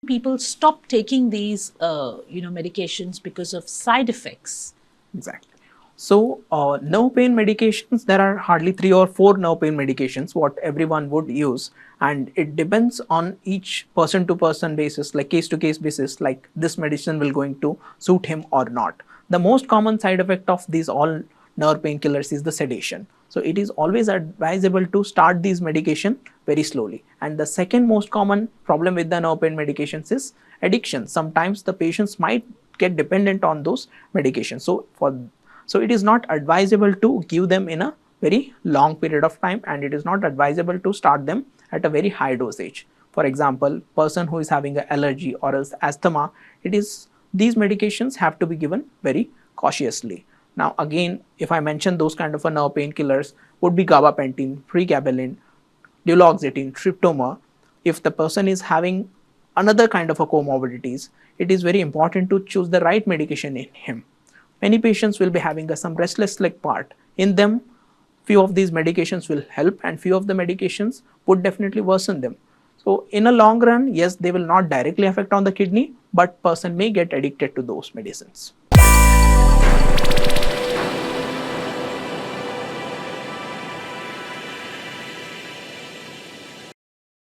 people stop taking these medications because of side effects? Exactly. So, nerve pain medications, there are hardly 3 or 4 nerve pain medications what everyone would use, and it depends on each person to person basis, like case to case basis, like this medicine will going to suit him or not. The most common side effect of these all nerve painkillers is the sedation. So, it is always advisable to start these medication very slowly. And the second most common problem with the nerve pain medications is addiction. Sometimes the patients might get dependent on those medications. So it is not advisable to give them in a very long period of time, and it is not advisable to start them at a very high dosage. For example, person who is having an allergy or else asthma, it is these medications have to be given very cautiously. Now again, if I mention those kind of nerve painkillers would be gabapentin, pregabalin, duloxetine, tryptoma. If the person is having another kind of a comorbidities, it is very important to choose the right medication in him. Many patients will be having some restless leg part. In them, few of these medications will help and few of the medications would definitely worsen them. So in a long run, yes, they will not directly affect on the kidney, but person may get addicted to those medicines.